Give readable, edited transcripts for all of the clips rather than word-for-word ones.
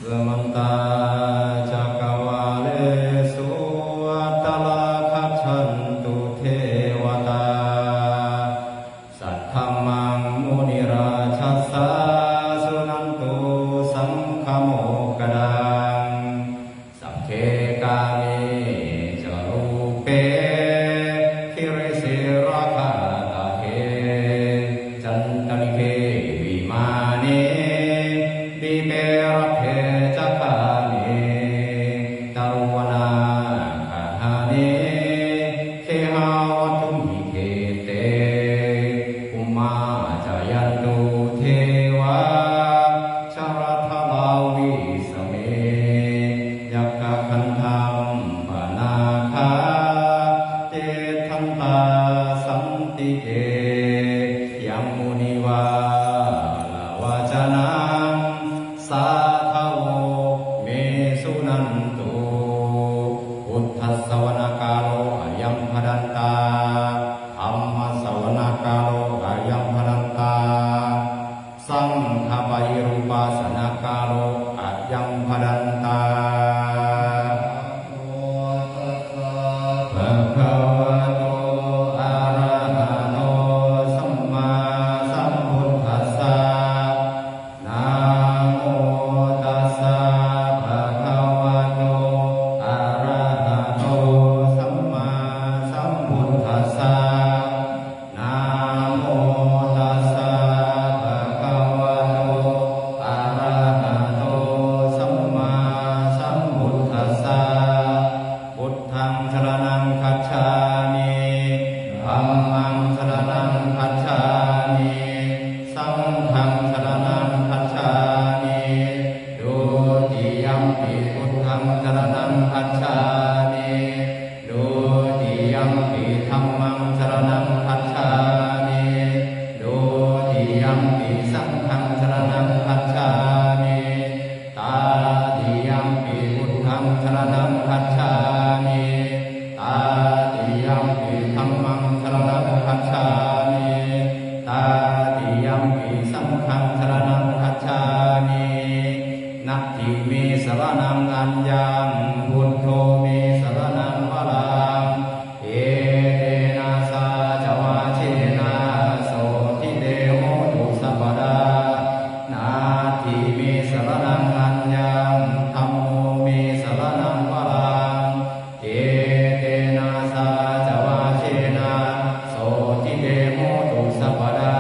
สมันตาจักวาเลสุอัตตลักขันตุเทวตาสัทธัมมังมุนิราชัสสะสุนันตุสังฆโมกขดังสัพเพกามิจารูเปคิริสิราคาตาเทจันตนิเควิมานิดิเปรเทจักขานิตารุวนาคาหานิเคหาวัตุมิเคเตอุมาจายันตุเทวาชรัทลาวิสเมยักขคันธัมปนาคาเจทันตาสันติเกยัมมุนิวาลาวาจนังสาทาวเมสุนันตุพุทธัสสวนาคาโลอายัมภดันตาธัมมัสสวนาคาโลอายัมภดันตาสังฆปริรูปัสสนาคาโลอายัมภดันตาภะคะวะโตอะระหะโตสัมมาสัมพุทธัสสะนะโมตัสสะภะคะวะโตอะระหะโตสัมมาสัมพุทธัสสะนะโมตัสสะภะคะวะโตอะระหะโตสัมมาสัมพุทธัสสะพุทธังสรณังคัจฉามิธัมมังสรณังคัจฉามิสังฆังสรณังคัจฉามิดุติยัมปิพุทธังสรณังคัจฉามิดุติยัมปิธัมมังสรณังคัจฉามิดุติยัมปิสังฆังสรณังคัจฉามิตาติยัมปิพุทธังสรณังคัจฉามิตาติยัมปิธัมมังสรณังคัจฉามิตาติยัมปิสังฆังสรณังคัจฉามินัตถิเมสรณังอัญญังพุทโธเมสรณังวรังเอเตนะสาจวาเชนะโสทิเตโหตุสัพพดานาทิเมสรณังอัญญังธัมโมเมสรณังวรังเอเตนะสาจวาเชนะโสทิเตโหตุสัพพดา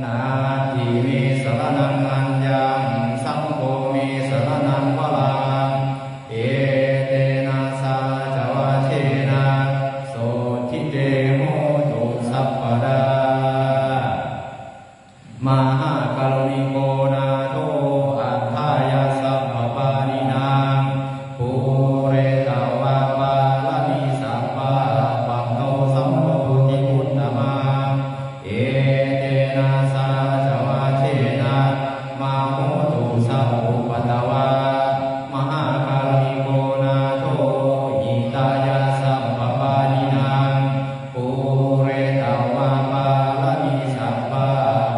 นาทิเมสรณังอัญญังสังโฆเมสรณังวรังเอเตนะสาจวาเชนะโสทิเตโหตุสัพพดามหากรุณิโกนาโถอัฏฐายาสัพพปานินางภูเรตวาปาลนิสัพพะปัตโตสัมโพธิพุทธมังเอเตนะสาจวาเชนะมาโหตุสัพพุปตวามหากรุณิโกนาโถหิตายาสัพพปานินางภูเรตวาปาลนิสัพพะ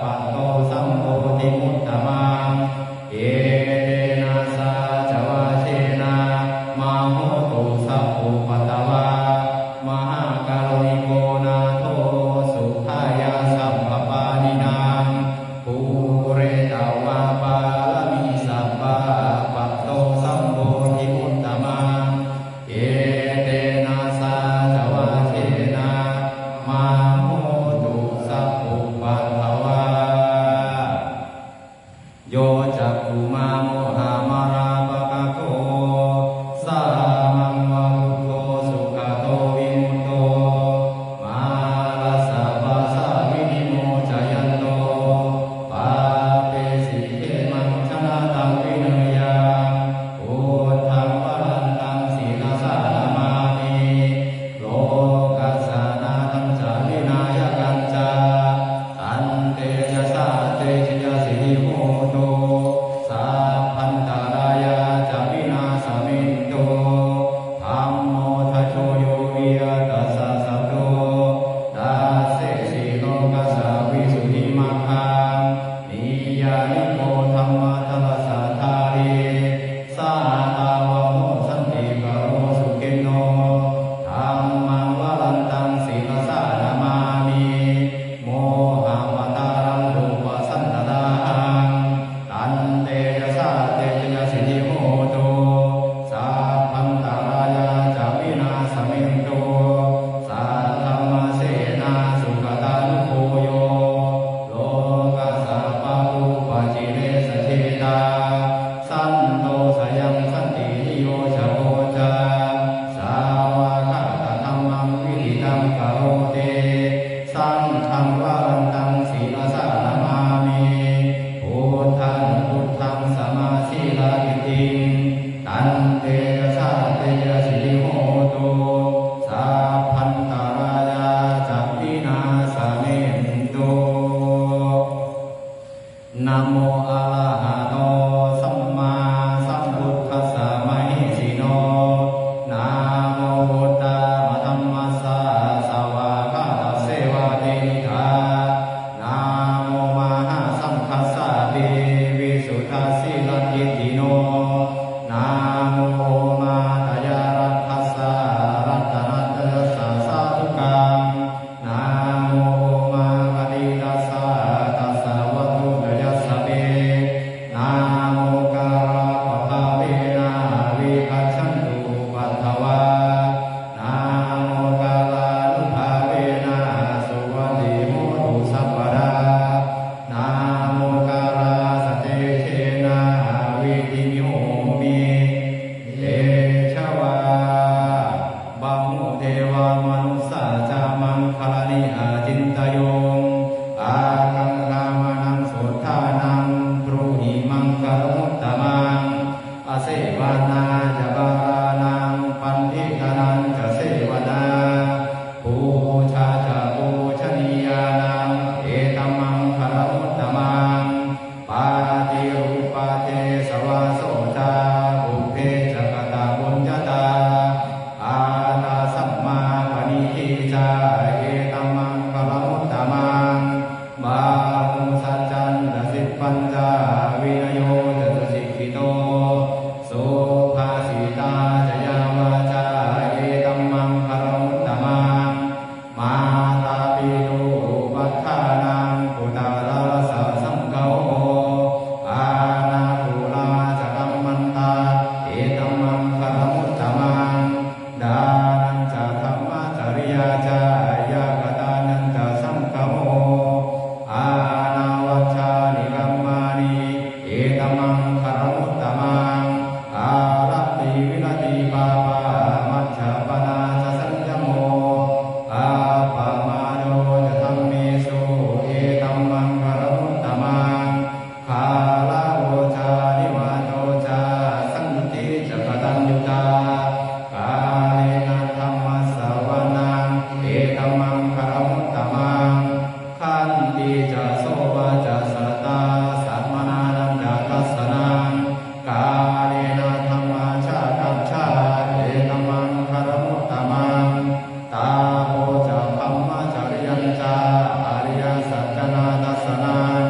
ปัตโตสัมโพธิพุทธมังเอเตนะสาจวาเชนะมาโหตุสัพพุปตวามหากรุณิโกนาโถสุทายาสัพพปานินางภูเรตวาปาลนิสัพพะปัตโตสัมโพธิพุทธมังเอเตนะสาจวาเชนะมาโหตุสัพพุปตวาโยจักขุมาโมหามาราปะกะโตสามังวะพุทโธสุขโตวิมุตโตมาลัสสะภะสะวินิโมจยันโตปาเปสิเขมังชนะตังวินัยยังพุทธังวรันตังศีลสานามามิโลกัสสะนาตังจาวินายกัญจาตันเตยะสาเตชยสิริโหตุสัพพันตารายาจาวินาสมินโตธัมโมทัจโชโยวิยัตสสะสะโตดัสเสสีโลกัสสะวิสุทธิมัคคังนิยานิโกธัมมะทัสสะทาริ โมอะระหะโตสัมมาสัมพุทธัสสะมหิสิโนนะโมพุทธะมะธัมมัสสะสวากาตเสวะเตนิกานะโมมหาสังฆัสสะเตวิสุทธัสสิลัทธิติโนนะโมมาตยารัตถัสสะรัตนัตถัสสะสาธุกังนะโมมาปฏิตัสสะตัสสะวัตถุตยัสสะเปนะโมการะปะภาเวนะวิคัจฉันตุปัฏฐวานะโมกาลานุภาเวนะสุวัตติโมตุสัพพะรานะโมการาสเตเชนะวิธิมิโหมิเตชะวาบังมุเทวามนุสสาจามังคลานิอาจินตโยอาคังคามานังโสทานังปรุหิมังคารมุตตมังอเสวานาจะบารานังปันทิตานังจะเสวนาปูชาจะปูชนียานังเอตัมมังคารมุตตมังปาติรูปาเตสวาโสจาบุพเพจักตาบุญญาตาอาตาสัมมาปณิทิจาเอตัมมังคารมุตตมังบาหุสัจจันตสิปัญจาวินโยจตุสิกขิโตสุภาสิตาจยาวาจาเอตัมมังคารมุตตมังมาตาปิตุปัฏฐานังปุตตะราสะสังฆโออานาภูลาจะกัมมันตาเอตัมมังคารมุตตมังดานังจะธรรมจริยาจายากตานังจะสังฆโออานาวัชชานิกัมมานิเอตัมมังคารมุตตมังอารัตติวิรติปาปามัจฉปนาจะสัญญโมอาปามาโนจะธัมเมสุเอตัมมังคารมุตตมังคาลาโวจานิวาโตจาสันติจะกตัญญูตากาเลนะธัมมัสสวนังเอตัมมังคารมุตตมังขันติจะโสวะจะสัตตาสัมมานานันจะทัสสนังกาเลนะธัมมาชากัจฉาเอตัมมังคารมุตตมังตาโพจะธัมมาจริยัญจาอริยสัจนาทัสสนัง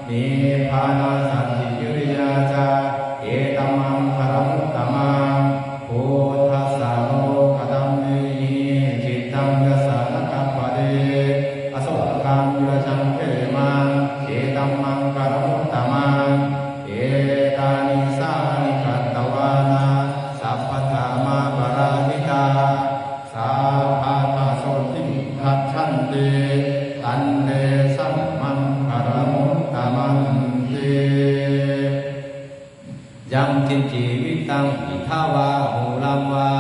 นิพพานาสัจจิกิริยาจาเอตัมมังคารมุตตมังพุทธัสสะโลกตัมเมหิจิตตังยัสสะนะกัปปะเดอโศกังยุรจังเขมังเอตัมมังคารมุตตมังเอตานิสานิกัตตวานาสัพพธามาปราธิตาสัพพะทาโสติคัจฉันติตันเตสัมมังคารมุตตมังเตยังกินจีวิตังอิทาวาหูลัมวา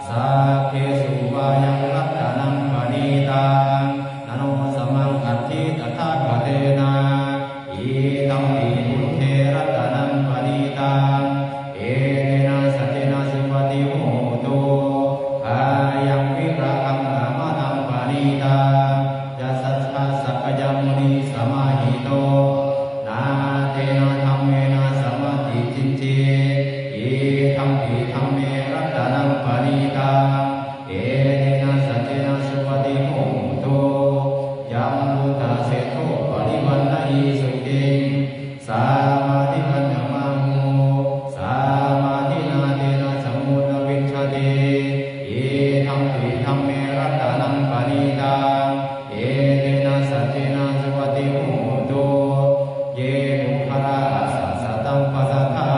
สัพเพสุวายังรัตนังปณิตังนโนสมังอัตถิตถาคเตนะอิตัมปิพุทเทรัตนังปณิตังเอเตนะสัจเจนะสุปฏิโหตุอายังวิราคังธรรมนังปณิตังยัสสะสัพพยัมมุนิสมาหิโตนาเตนะธัมเมนะสมาธิจิตติอิธัมปิธัมเมรัตนังปณิตังเอเตนะสัจเจนะสุปฏิโหตุยัมพุทธะเสโทปริวันนะอิสุขิงสามาธิปัญญมังมุสามาธินาเตนะสมุทวิชชติอิธัมปิธัมเมรัตนังปณิตังเอเตนะสัจเจนะสุปฏิโหตุเยมุขราสัสสะตังปัสสะทา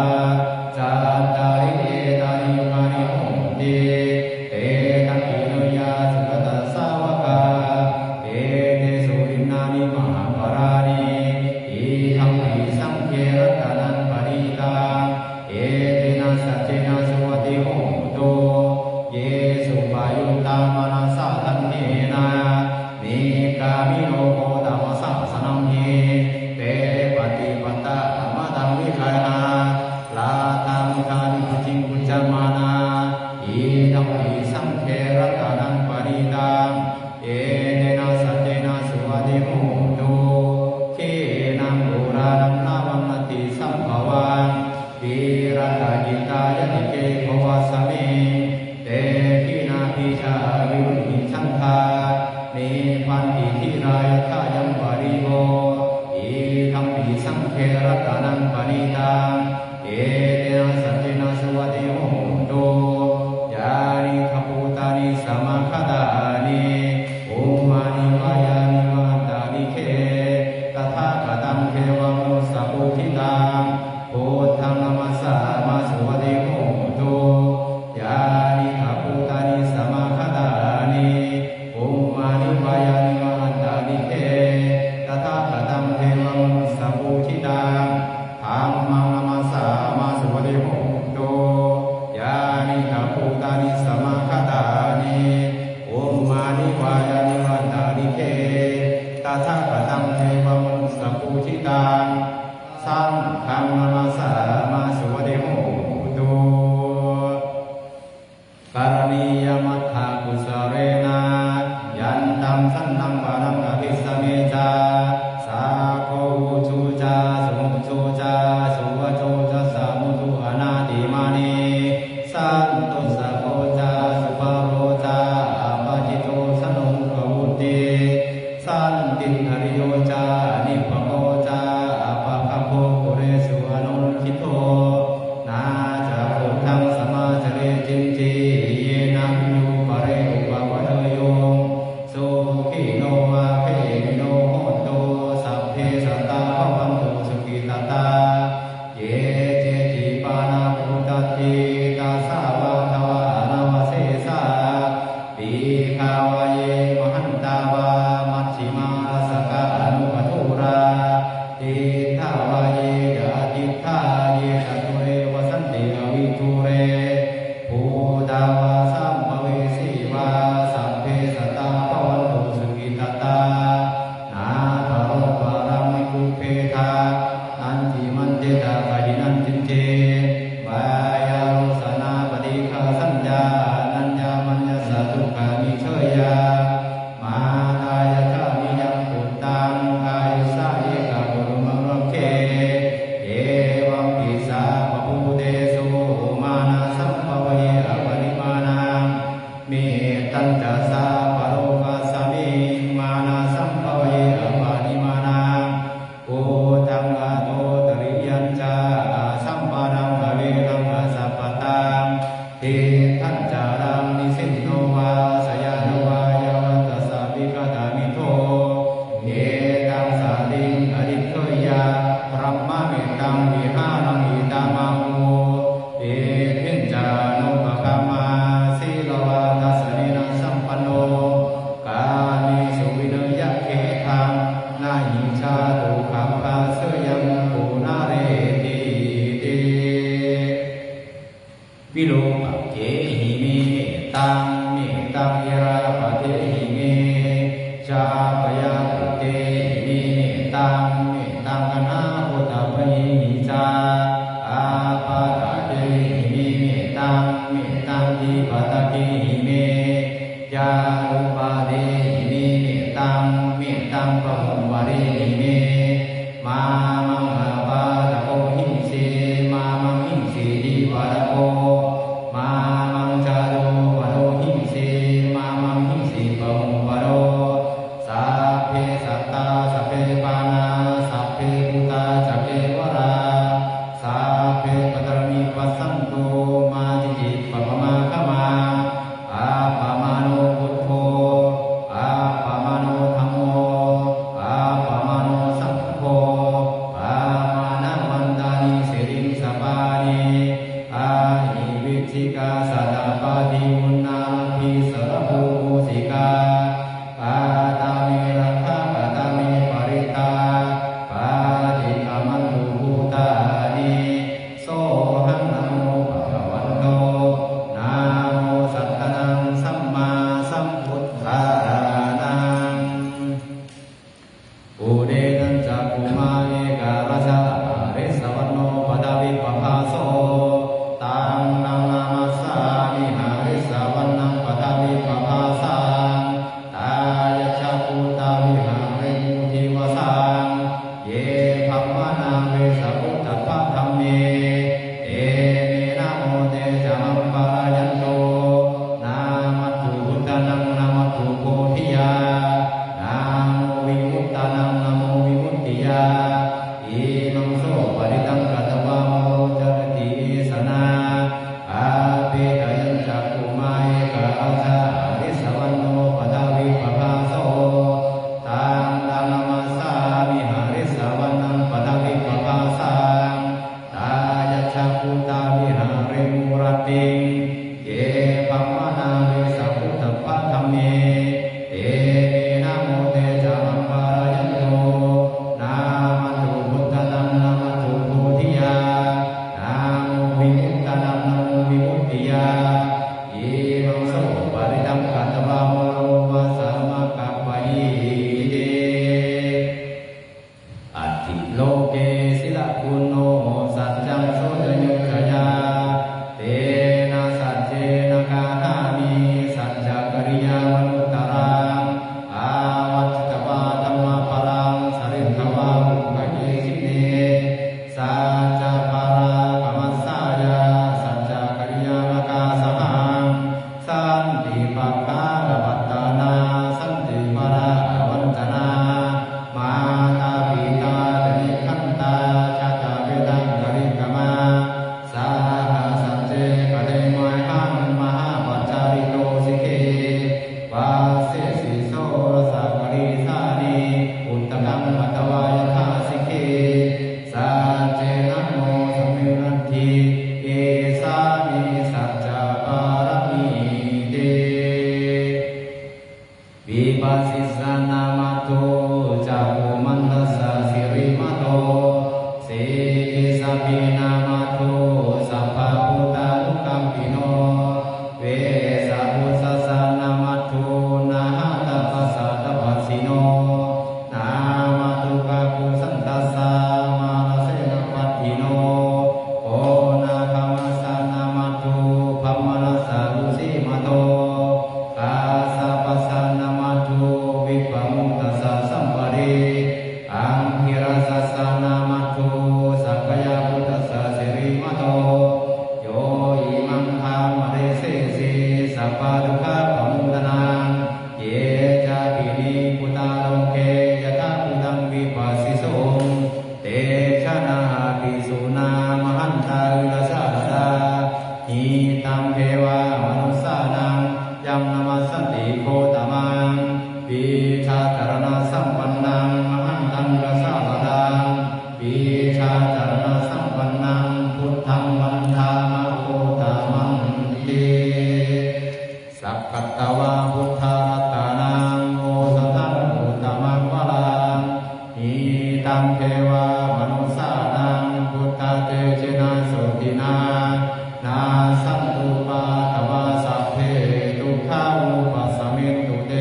จาตาริเอตานิยุคานิโหติเตตังกิโนยาสุขตัสสาวกาเอเตสุรินานิมหาปรานิอิธัมปิสังฆรัตนังปณิตังเอเตนะสัจเจนะสุปฏิโหตุเยสุปายุตตามนัสสะทันเนนะนิกามิโนโคตมะสัสสนังหิเตปฏิปตตะธรรมตังวิคัยนาลาตังคานิปุจิงปุจจมานาอิธัมปิสังฆรัตนังปณิตังเอเตนะสัจเจนะสุปฏิโหตุเขนังโบราณังนา ธรรมังนามัสสามาสุปฏิโหโตยานิทัพพุตานิสมาคตานิโอมานิวายานิวันตานิเกตถาคตังเทวมนุสสปุชิตังสังฆังนามัสสามาสุปฏิโหโตการณียมัทธากุสเรนะยันตังสันนังปารังอภิสเมจาสาโคชูจาสมุชูจาสุวโจจสามุตุอนาติมานีสันตุสะโคจาสุปโรจาอปะจิโตสนุกวุติสันตินหริโยจานิพโพจาอปะภะโพปุเรสุอนุคิโตนาจาโพทังสมาจเรจิมจีเยนะยุปะเรอุปวะเทโยสุขิโนวาเพมิโนโหตุสัพเพสัตตาภวันตุสุขิตตาเยเจจิปานาภูตติตาสาวะทวานาวเสสาปีขาวเยมหันตาวามัชฌิมาสกะอนุปทุราติทาวเยดาทิทาเยตตุเรวสันติอวิทุเรภูตาวาสัมภเวสีวาสัพเพสัตตาภวันตุสุขิตตานาภโรปารามิกุเพทานันติมันเจตาปะดินันติเจวายารุสนาปฏิฆาสัญญานัญญามัญญสัตตุขามิเชยามาทายะธามิยังปุตตังอายุสาเยกะปุรุมังรังเคเอวัมปิสาปะภูเตสุมานาสัมภวเยอปริมาณังเมตัญจสาปโรกัสสมิมานาสัมภวเยอปริมาณังโกตังอะโตตริยัญจาสัมปานังอเวรังอสัพพตังเททัญจารังนิสินโนวาสยานวายวัตสาวิกตามิโตเอตังสาติงอดิเคยาพรัมมะเมตังวิหารังอิตามังโมเอทิญจานุปคัมมาสีลวาทัสสนินังสัมปันโนกานิสุวินยเขทังนาหิชาตุขัมภาเสยังปุนาเรติติวิโลภะเกหิเมตังเมตังยราปะเทหิเมชาปยาปุเตหิเมตังกนาโหตะปะหิมิจ ปุณโญสัจจังโสตยุขยาเตนะสัจเจนะกาหามิสัจจกริยามนุตตรังอาวัจจวาธัมมะปรังสริทวาอุปกิสิเนสัจจปารากมัสสายาสัจจกริยามกาสหังสันติปัฏฐานปัตตานาสันติปราวัญจนามาตาปิตาตนิคันตาชาตาเวดังกริกามาสาหาสัจเจปะเทมวยหังมหาปัจจาริโตสิกเขวาเสสิโสรสกริสานิอุตตกังมัตตวายทาสิกเขสัจเจนะโมสมิรันทิเอสานิสัจจปารมีเตวิปัสสิสนามาโตจักขุมันตัสสะสิริมาโตเสกิสัพพินามาโตสัพพะพุทธานุกัมปิโนเวสะพุทธัสสะนามาโตนาหะตัปปะสะตัปปะสิโนนามาตุกะกุสันตัสสะมานะเสนะวัตถิโนโอนาคามัสสะนามาโตภัมมนัสสะอุสิมาโตกาสะปัสสะนามาโตวิปมุตตัสสะสัมปะเรอังคิราสัสสะนามาโตสักกายพุทธัสสะสิริมาโตโยอิมังธรรมะเรเสสิสัพพะทุกขะปมุตนังเยจาปินิพุตตาโลเกยะถาพุตังวิปัสสิโสเตชะนาภิสุนามหันตาวิลสาดาหิตังเทวามนุสสานังยัมนามัสสันติโคตมังปีชาจารณะสัมปันนังมหันตังกสาดังปีชาจารณะสัมปันนังพุทธังวันธามะโคตมังเตสัพพัตตวาพุทธารัตตานังโอสถังอุตตมังวรังหิตังเทวามนุสสานังพุทธเตเชนะโสตินานาสันตุปาตวาสัพเพทุกขาอุปัสสมินตุเต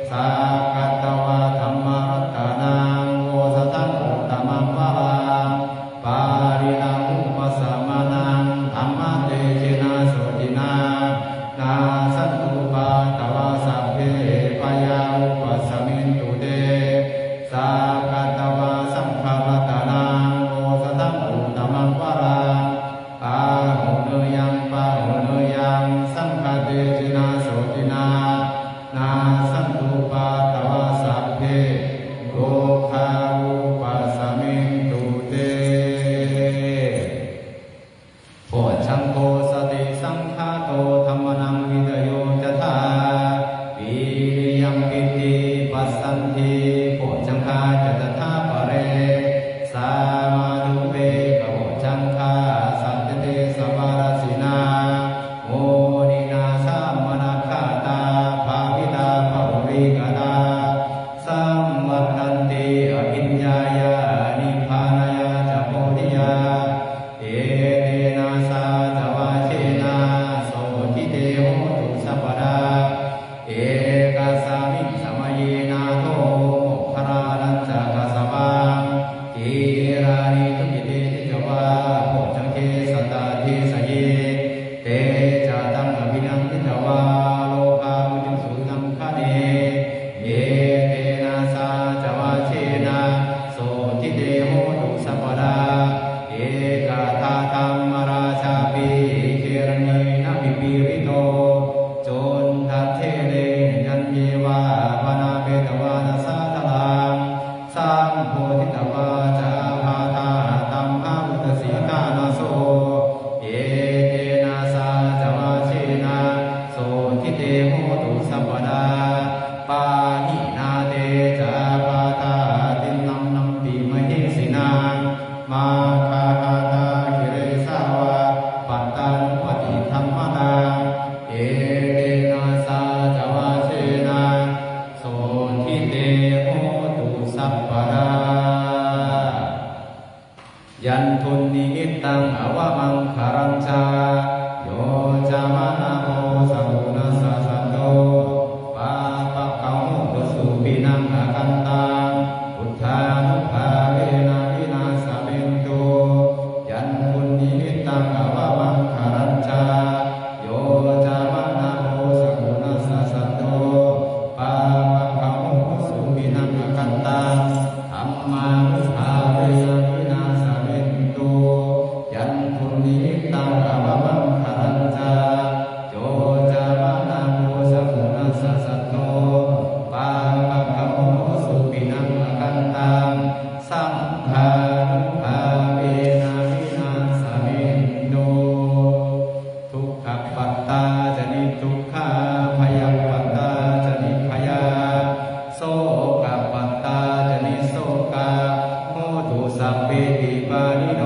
สัพพัตตวาธัมมารัตตานังโอสถังอุตตมังวรังปาริณามุปัสสมานังธัมมาเตเชนะโสตินานาสันตุปาตวาสัพเพปยาอุปัสสมินตุเตสัพพัตตวาสังฆรัตตานังโอสถังอุตตมังวรังปาหุเนยังปาหุเนยังสังฆเตเจนะโสตินานาสันตุปาตวาสัพเพโลกาอุปัสสมินตุเตโพชังโกสติสังฆาโตธัมมนังวิทโยจะธาวิริยังปิติปัสสันติโพชังคาจะตถาปะเรสามาธุเปกโพชังคาสันติเตสวารสินาโมนินาสามนาคาตาภาวิตาภวริกตาสัมวัฏันติอภิญญายานิพพานายาจะโพธิยาเอเตนะสาจวาเชนะโสทิเตโหตุสัพพดาเอกาสามิสมัยนาโทโมคคารานัญจกัสสปังกิรานิทุกิเตติจวาโพชังเคสตาเทสเยเตจาตังอภินันทิตวาโลกามุติสุตังคะเนเอเตนะสาจวาเชนะโสทิเตโหตุสัพพดาเอกาทาธัมมราชาปิเกรณีนะปิปิริโตโจนทัตเทเดยันเยวาปนาเปตวานัสสะทลังสัมโพธิตวาจาภาตาตัมหาอุตสิกานาโสเอเตนะสาจวาเชนะโสทิเตโหตุสัพพดาปาหินาเตจาภาตาตินัมนัมปิมหิสินังมาคาหาตาคิเรสาวะปัตตังปฏิธัมมนาเอเตนะสาจวาเชนะโสทิเตโหตุสัพพดายันทุนนิมิตตังอวมังคารัญชาโยจามะนะโมสังฆัสสะสันโตปาปะกังโหตุสุปินังอาคันตังพุทธานุภาเวนะวินาสเมนตุ นิโน